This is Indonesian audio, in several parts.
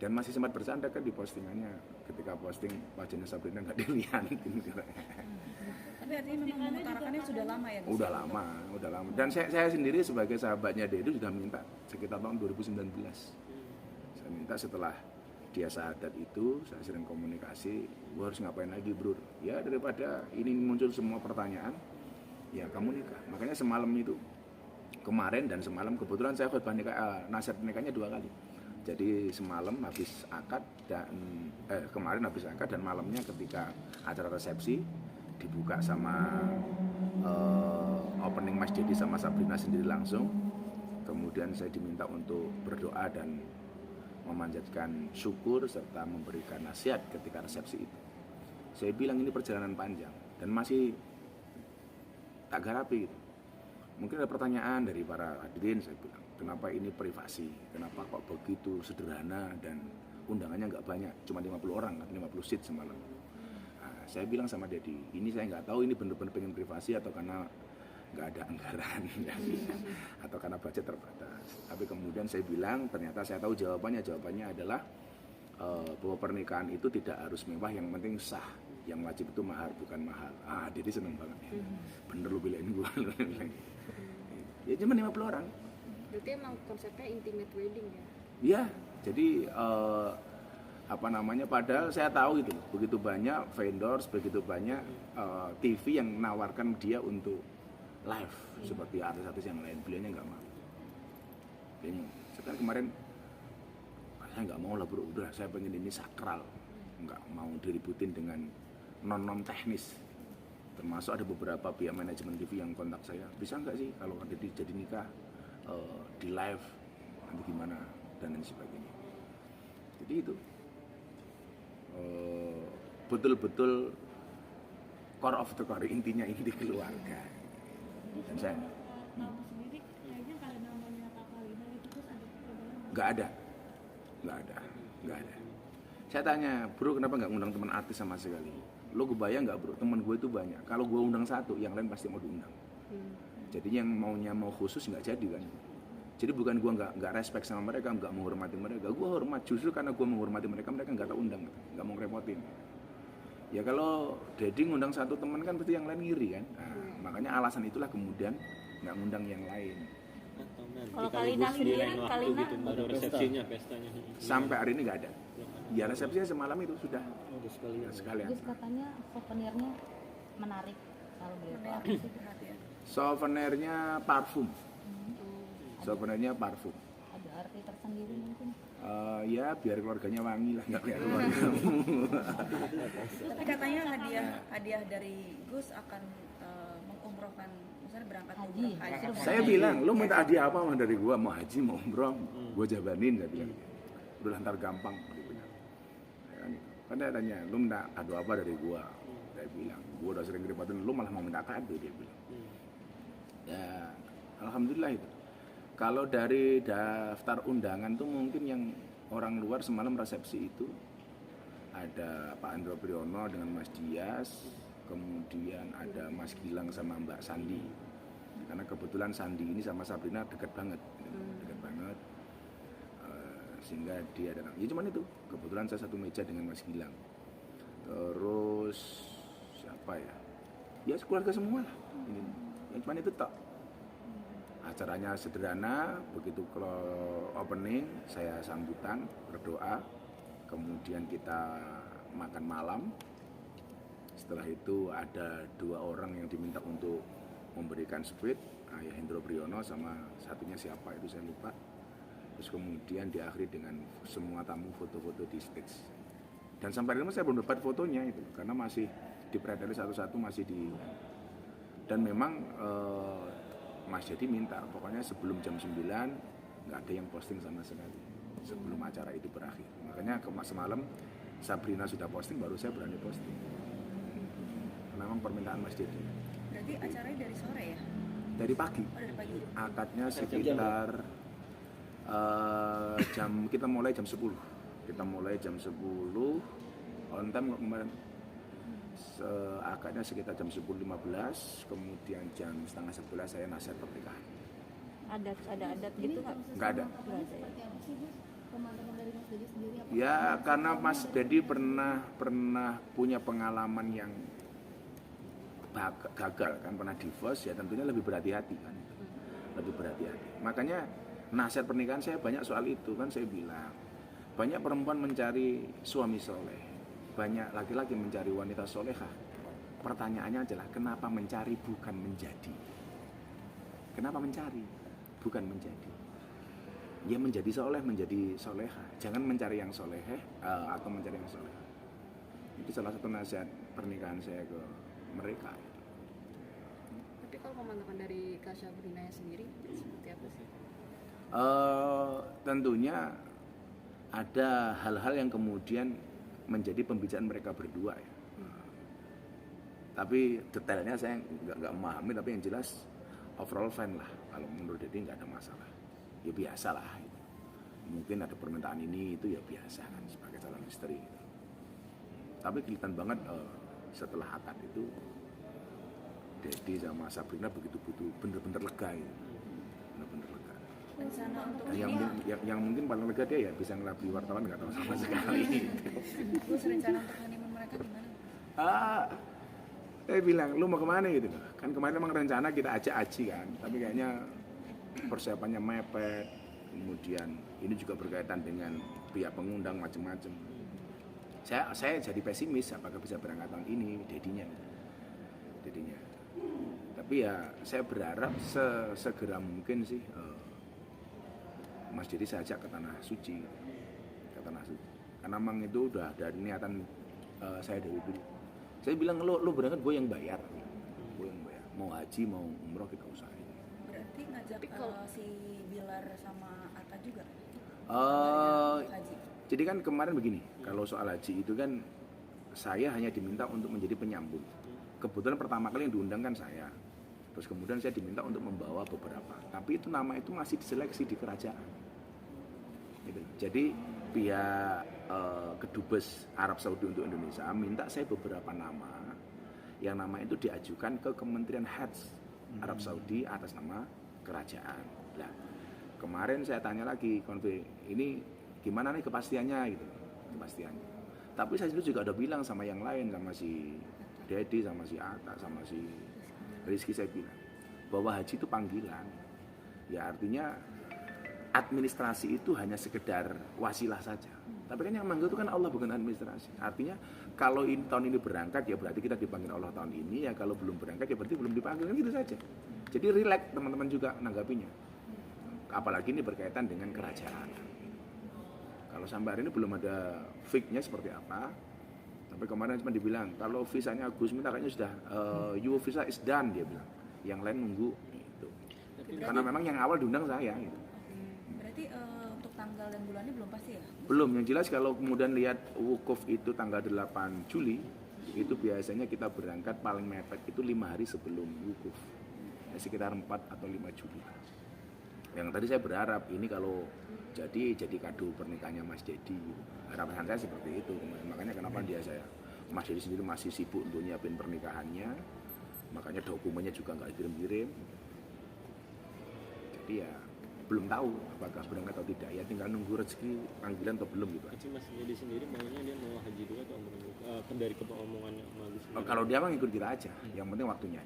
Dan masih sempat bercanda kan di postingannya ketika posting wajahnya Sabrina nggak dilihatin. Tapi artinya memang mengutarakannya sudah lama ya? Udah lama. Dan saya sendiri sebagai sahabatnya dia itu sudah minta sekitar tahun 2019. Saya minta setelah dia syahadat itu, saya sering komunikasi, gue harus ngapain lagi bro? Ya daripada ini muncul semua pertanyaan, ya kamu nikah. Makanya semalam itu, kemarin dan semalam kebetulan saya khutbah nikah, nasihat nikahnya 2 kali. Jadi semalam habis akad dan kemarin habis akad dan malamnya ketika acara resepsi dibuka sama opening Mas Dedi sama Sabrina sendiri langsung. Kemudian saya diminta untuk berdoa dan memanjatkan syukur serta memberikan nasihat ketika resepsi itu. Saya bilang ini perjalanan panjang dan masih tak garapi. Mungkin ada pertanyaan dari para hadirin, saya bilang, kenapa ini privasi? Kenapa kok begitu sederhana dan undangannya nggak banyak, cuma 50 orang, 50 seat semalam. Nah, saya bilang sama Dedi, ini saya nggak tahu ini benar-benar pengen privasi atau karena nggak ada anggaran, atau karena budget terbatas. Tapi kemudian saya bilang, ternyata saya tahu jawabannya adalah bahwa pernikahan itu tidak harus mewah, yang penting sah. Yang wajib itu mahar, bukan mahal. Dedi seneng banget ya. Bener lu bilain gue. Ya cuma 50 orang. Berarti emang konsepnya intimate wedding ya? Iya, jadi padahal saya tahu itu begitu banyak vendors, begitu banyak TV yang menawarkan dia untuk live seperti artis-artis yang lain, beliaunya nggak mau. Sekarang kemarin saya nggak mau lah bro, udah saya pengen ini sakral, nggak mau diributin dengan non teknis. Termasuk ada beberapa pihak manajemen TV yang kontak saya, bisa nggak sih kalau ada jadi nikah di live nanti gimana dan lain sebagainya. Jadi itu betul-betul core of the core, intinya inti keluarga. Dan saya sendiri kayaknya kalau namanya Kakak Lina itu terus ada perbedaan. nggak ada. Saya tanya, bro kenapa nggak ngundang teman artis sama sekali? Lo kebayang nggak bro, teman gue itu banyak. Kalau gue undang satu, yang lain pasti mau diundang. Jadi yang mau khusus nggak jadi kan. Jadi bukan gue nggak respect sama mereka, nggak menghormati mereka. Gue hormat, justru karena gue menghormati mereka nggak tak undang, nggak mau ngerepotin. Ya kalau Dedi ngundang satu teman kan pasti yang lain ngiri kan. Nah, makanya alasan itulah kemudian nggak ngundang yang lain. Kalau Kalina sendiri, Kalina gitu, baru resepsinya, pestanya. Sampai hari ini nggak ada. Ya resepsinya semalam itu sudah sekalian. Terus katanya souvenirnya menarik kalau beliau apa sih? Souvenirnya parfum. Souvenirnya parfum. Ada arti tersendiri mungkin. Ya biar keluarganya wangi lah, nggak kayak keluarga. Tapi katanya hadiah dari Gus akan mengumrohkan, misalnya berangkat umroh haji. Saya bilang, lu minta hadiah apa mah dari gua? Mau haji, mau umroh, gua jabanin, saya bilang. Udah lantar gampang, dia bilang. Kan dia tanya, lu minta kado apa dari gua? Saya bilang, gua udah sering ngerepotin, lu malah mau minta kado, dia bilang. Ya, alhamdulillah itu. Kalau dari daftar undangan tuh mungkin yang orang luar semalam resepsi itu ada Pak Andro Priyono dengan Mas Dias, kemudian ada Mas Gilang sama Mbak Sandi. Karena kebetulan Sandi ini sama Sabrina dekat banget. Sehingga dia datang. Ya cuman itu, kebetulan saya satu meja dengan Mas Gilang. Terus siapa ya? Ya keluarga semua lah. Ya cuman itu tok. Acaranya sederhana, begitu kalau opening saya sambutan, berdoa, kemudian kita makan malam. Setelah itu ada 2 orang yang diminta untuk memberikan sweet, Ayah Hendro Priyono sama satunya siapa itu saya lupa. Terus kemudian diakhiri dengan semua tamu foto-foto di stage. Dan sampai ini saya belum dapat fotonya itu, karena masih dipredali satu-satu masih di. Dan memang Mas Dedi minta, pokoknya sebelum jam 9 nggak ada yang posting sama sekali sebelum acara itu berakhir. Makanya semalam Sabrina sudah posting, baru saya berani posting. Memang permintaan Mas Dedi. Berarti acaranya dari sore ya? Dari pagi. Oh, dari pagi. Akadnya sekitar kita mulai jam 10. Kita mulai jam 10 on time kemarin. Akadnya sekitar jam 10.15, kemudian jam setengah 11 saya nasihat pernikahan. ada adat gitu nggak? Nggak ada. pemantauan dari Mas Dedi sendiri apa? Ya karena Mas Dedi pernah punya pengalaman yang gagal kan, pernah divorce, ya tentunya lebih berhati-hati kan, lebih berhati-hati. Makanya nasihat pernikahan saya banyak soal itu kan, saya bilang banyak perempuan mencari suami soleh, banyak laki-laki mencari wanita solehah. Pertanyaannya adalah kenapa mencari bukan menjadi? Kenapa mencari bukan menjadi? Ya menjadi soleh, menjadi soleha. Jangan mencari yang soleheh atau mencari yang soleh. Itu salah satu nasihat pernikahan saya ke mereka. Tapi kalau pemantauan dari Kak Sabrina sendiri seperti apa sih? Tentunya ada hal-hal yang kemudian menjadi pembicaraan mereka berdua ya. Tapi detailnya saya nggak memahami, tapi yang jelas overall fine lah. Kalau menurut Dedi nggak ada masalah. Ya biasa lah. Mungkin ada permintaan ini itu ya biasa kan sebagai calon istri. Tapi kelihatan banget setelah akad itu Dedi sama Sabrina begitu bener-bener lega gitu. Bener-bener lega. Rencana untuk Nah, yang mungkin paling lega dia ya bisa ngelabui wartawan nggak tahu sama sekali. Gus, rencana untuk honeymoon mereka gimana? Saya bilang lu mau kemana gitu kan, kemarin memang rencana kita ajak Aji kan, tapi kayaknya persiapannya mepet, kemudian ini juga berkaitan dengan pihak pengundang macam-macam. Saya jadi pesimis apakah bisa berangkat tahun ini dedinya. Tapi ya saya berharap segera mungkin sih Mas Dedi saya ajak ke Tanah Suci, karena memang itu udah dari niatan saya dari dulu. Saya bilang lo berangkat, gue yang bayar, mau haji mau umroh kita usahain. Berarti ngajak si Bilar sama Atta juga? Haji. Jadi kan kemarin begini, kalau soal haji itu kan saya hanya diminta untuk menjadi penyambung. Kebetulan pertama kali yang diundang kan saya, terus kemudian saya diminta untuk membawa beberapa, tapi itu nama itu masih diseleksi di kerajaan. Gitu. Jadi pihak Kedubes Arab Saudi untuk Indonesia minta saya beberapa nama, yang nama itu diajukan ke Kementerian Hajj Arab Saudi atas nama kerajaan. Nah, kemarin saya tanya lagi, ini gimana nih kepastiannya gitu, kepastiannya. Tapi saya juga udah bilang sama yang lain, sama si Dedi, sama si Atta, sama si Rizky, saya bilang bahwa haji itu panggilan. Ya artinya administrasi itu hanya sekedar wasilah saja. Tapi kan yang manggil itu kan Allah, bukan administrasi. Artinya kalau tahun ini berangkat ya berarti kita dipanggil Allah tahun ini, ya kalau belum berangkat ya berarti belum dipanggil, kan gitu saja. Jadi relax teman-teman juga menanggapinya. Apalagi ini berkaitan dengan kerajaan. Kalau sampai hari ini belum ada fix-nya seperti apa. Tapi kemarin cuma dibilang kalau visanya Agus minta kayaknya sudah your visa is done, dia bilang. Yang lain nunggu gitu. Karena memang yang awal diundang saya gitu. Berarti untuk tanggal dan bulannya belum pasti ya? Belum, yang jelas kalau kemudian lihat wukuf itu tanggal 8 Juli, itu biasanya kita berangkat paling mepet itu 5 hari sebelum wukuf, ya, sekitar 4 atau 5 Juli. Yang tadi saya berharap ini kalau jadi kado pernikahannya Mas Dedi, harapan saya seperti itu. Makanya kenapa Mas Dedi sendiri masih sibuk untuk nyiapin pernikahannya, makanya dokumennya juga nggak kirim-kirim. Jadi ya belum tahu apakah berangkat atau tidak, ya tinggal nunggu rezeki panggilan atau belum gitu. Mas Dedi sendiri maunya dia mau haji dulu atau umroh dulu? Dari omongannya Mas. Kalau dia mah ngikut kita aja, yang penting waktunya.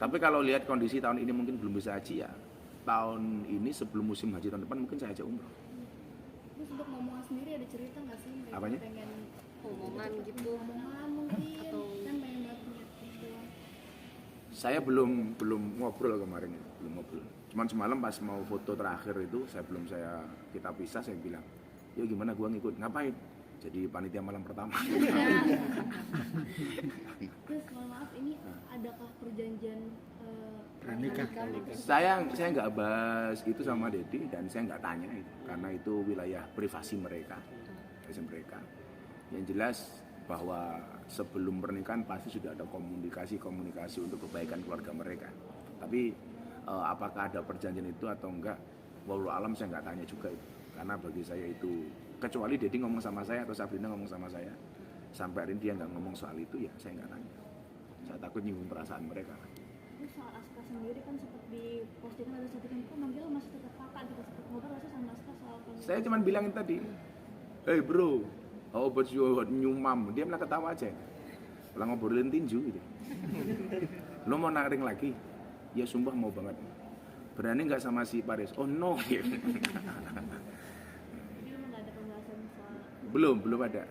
Tapi kalau lihat kondisi tahun ini mungkin belum bisa haji, ya tahun ini sebelum musim haji tahun depan mungkin saya ajak umroh. Terus untuk Momoa sendiri ada cerita nggak sih mereka Apanya? pengen Omongan gitu. omongan mungkin kan pengen banget punya gitu. Saya belum ngobrol kemarin, belum ngobrol. Cuman semalam pas mau foto terakhir itu kita pisah, saya bilang, "Yo gimana gua ngikut, ngapain?" Jadi panitia malam pertama. Terus mohon maaf, ini adakah perjanjian Pernikah. Saya nggak bahas itu sama Dedi dan saya nggak tanya itu karena itu wilayah privasi mereka. Yang jelas bahwa sebelum pernikahan pasti sudah ada komunikasi untuk kebaikan keluarga mereka. Tapi apakah ada perjanjian itu atau enggak, wallahu alam saya nggak tanya juga itu. Karena bagi saya itu, kecuali Dedi ngomong sama saya atau Sabrina ngomong sama saya, sampai hari ini dia nggak ngomong soal itu, ya saya nggak tanya. Saya takut nyinggung perasaan mereka. Terus soal Aska sendiri kan sempat di postingan ada satu kok manggil masih tetap kakak gitu, sempat ngobrol rasa sama Aska soal Saya cuma bilangin tadi, hey bro, how about your new mom? Dia malah ketawa aja. Malah ngobrolin tinju gitu. Lo mau naring lagi? Ya sumpah mau banget. Berani nggak sama si Paris? Oh no. Jadi memang nggak ada pembahasan soal belum ada.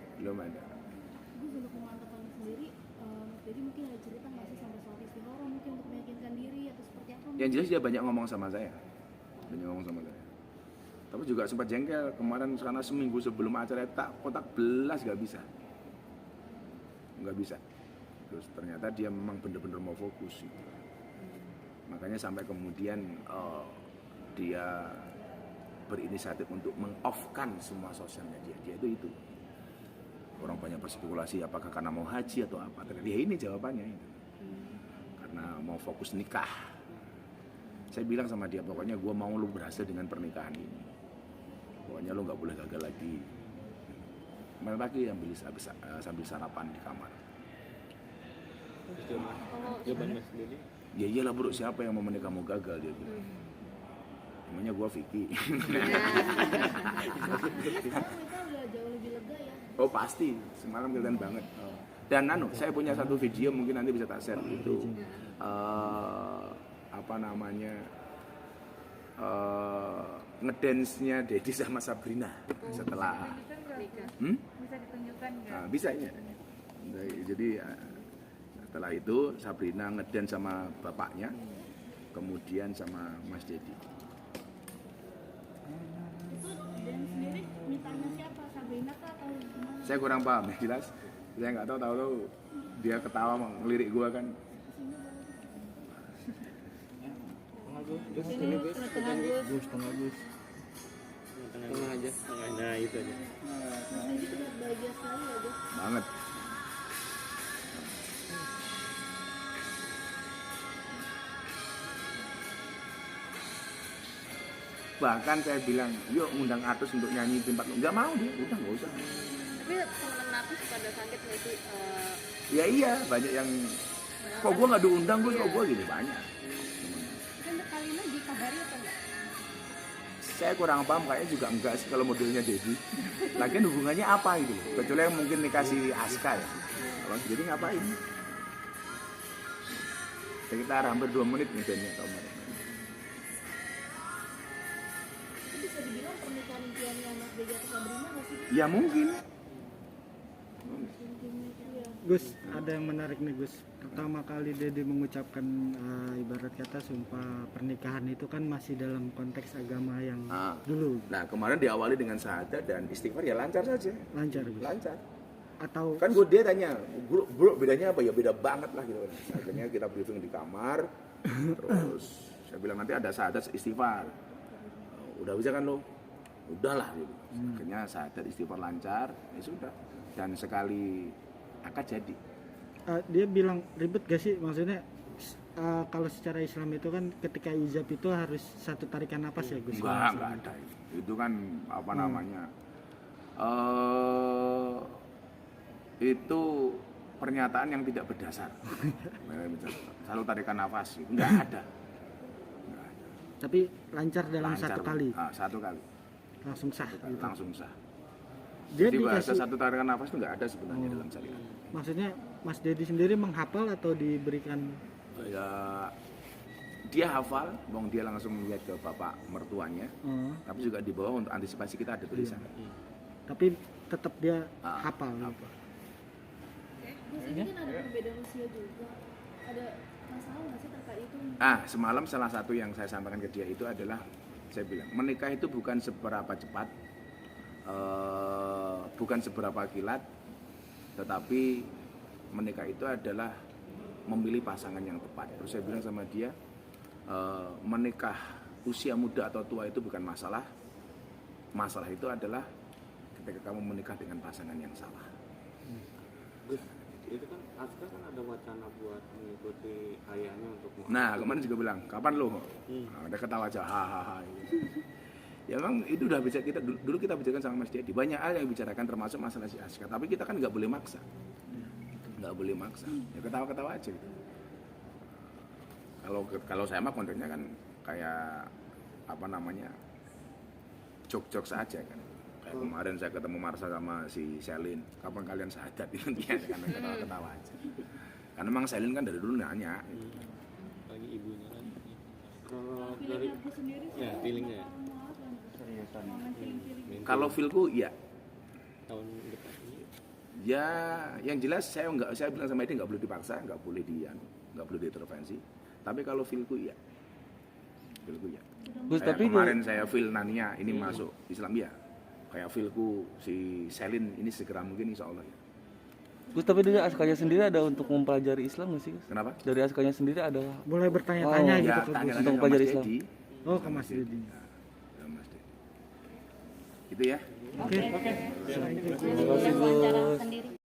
Gus untuk memantapkan sendiri. Jadi mungkin ada cerita nggak sih sampai soal istihara mungkin untuk meyakinkan diri atau seperti apa? Yang jelas dia banyak ngomong sama saya. Tapi juga sempat jengkel kemarin karena seminggu sebelum acara tak kotak belas nggak bisa. Terus ternyata dia memang benar-benar mau fokus gitu. Makanya sampai kemudian dia berinisiatif untuk meng-off-kan semua sosial media dia itu. Orang banyak berspekulasi apakah karena mau haji atau apa. Ya ini jawabannya ini. Karena mau fokus nikah. Saya bilang sama dia, pokoknya gue mau lu berhasil dengan pernikahan ini. Pokoknya lu nggak boleh gagal lagi. Kemarin pagi sambil sarapan di kamar. Jawaban Mas Dedi? Ya iyalah bro, siapa yang mau menikah mau gagal dia bilang. Namanya gue Vicky. Sekarang mereka udah jauh lebih lega ya. Oh pasti, semalam kelihatan banget. Dan saya punya satu video mungkin nanti bisa tak share itu. Ngedance-nya Dedi sama Sabrina setelah Bisa ditunjukkan nggak? Nah, bisa ya. Jadi setelah itu Sabrina ngedance sama bapaknya, kemudian sama Mas Dedi. Itu dan sendiri mintanya siapa? Sabrina kah atau gimana? Saya kurang paham, yang jelas saya nggak tahu dia ketawa ngelirik gua kan. Tengah aja. Nah itu aja. Mas Dedi terlihat bahagia sekali ya Gus. Banget. Bahkan saya bilang, yuk ngundang artis untuk nyanyi tempat, nggak mau dia, udah nggak usah. Tapi teman-teman Nafis pada kaget nggak sih? Ya iya, banyak yang kok gue nggak diundang, gue kok gue gini banyak. Kan kali ini dikabari atau enggak? Saya kurang paham, kayaknya juga enggak sih kalau modelnya Dedi. Lagian hubungannya apa gitu loh, kecuali yang mungkin dikasih Aska ya. Kalau jadi ngapain? Sekitar hampir 2 menit modelnya kemarin. Itu bisa dibilang pernikahan impiannya Mas Dedi atau Sabrina nggak sih? Ya mungkin. Intinya itu ya. Gus, ada yang menarik nih Gus. Pertama kali Dedi mengucapkan ibarat kata sumpah pernikahan itu kan masih dalam konteks agama yang dulu Nah kemarin diawali dengan syahadat dan istighfar ya lancar saja. lancar Gus. Lancar. Atau Kan dia tanya, bro bedanya apa ya, beda banget lah gitu. Akhirnya kita briefing di kamar, terus saya bilang nanti ada syahadat istighfar. Udah bisa kan lo? Udahlah gitu. Akhirnya syahadat istighfar lancar, ya sudah. Dan sekali akad jadi. dia bilang ribet gak sih maksudnya kalau secara Islam itu kan ketika ijab itu harus satu tarikan napas ya Gus? Enggak ada. Itu kan apa namanya? Itu pernyataan yang tidak berdasar. Selalu tarikan nafas, enggak ada. Tapi lancar dalam Lancar, satu kali satu kali. langsung sah gitu. Langsung sah. Dia Jadi bahasa dikasih satu tarikan nafas itu enggak ada sebenarnya dalam syariat. maksudnya Mas Dedi sendiri menghafal atau diberikan Ya, dia hafal, dia langsung lihat ke bapak mertuanya, tapi juga di bawah untuk antisipasi kita ada tulisan. tapi tetap dia hafal. Hafal. Gus, ini kan ada perbedaan usia juga. Ada masalah nggak sih terkait itu? Semalam salah satu yang saya sampaikan ke dia itu adalah, saya bilang menikah itu bukan seberapa cepat, bukan seberapa kilat, tetapi menikah itu adalah memilih pasangan yang tepat. Terus saya bilang sama dia, menikah usia muda atau tua itu bukan masalah. Masalah itu adalah ketika kamu menikah dengan pasangan yang salah. Gus, itu kan Aska kan ada wacana buat mengikuti ayahnya untuk Nah kemarin juga bilang, kapan lo? Ada ketawa aja, hahaha. Ya memang itu udah bisa dulu kita bicarakan sama Mas Dedi. Banyak hal yang dibicarakan termasuk masalah si Aska. Tapi kita kan nggak boleh maksa. Nggak boleh maksa. Ya ketawa-ketawa aja gitu. Kalau saya mah kontennya kan kayak apa namanya, jok-jok saja kan. Kayak kemarin saya ketemu Marsha sama si Selin, kapan kalian syahadat? Dia kan ketawa-ketawa aja. Karena memang Selin kan dari dulu nanya. Lagi ibunya kan. Kalau dari Feelingnya Gus sendiri ya feelingnya ya. momen feeling-feeling Kalau feelku ya, tahun depan ini ya yang jelas saya bilang sama dia nggak boleh dipaksa, nggak boleh diintervensi. Tapi kalau feelku ya. Gus, Kayak tapi kemarin saya feel Nania ini masuk Islam ya. Kayak feelku si Selin ini segera mungkin insya Allah ya. Gus, tapi dari Askanya sendiri ada untuk mempelajari Islam nggak sih, Gus? Kenapa? Dari Askanya sendiri ada Boleh bertanya-tanya Oh, gitu Ya ke Gus. tanya Untuk ke Mas pelajari Dedi. Oh, ke Mas Dedi. Ya, Mas Dedi. Itu ya. Oke. Terima kasih, Wawancara Gus. sendiri.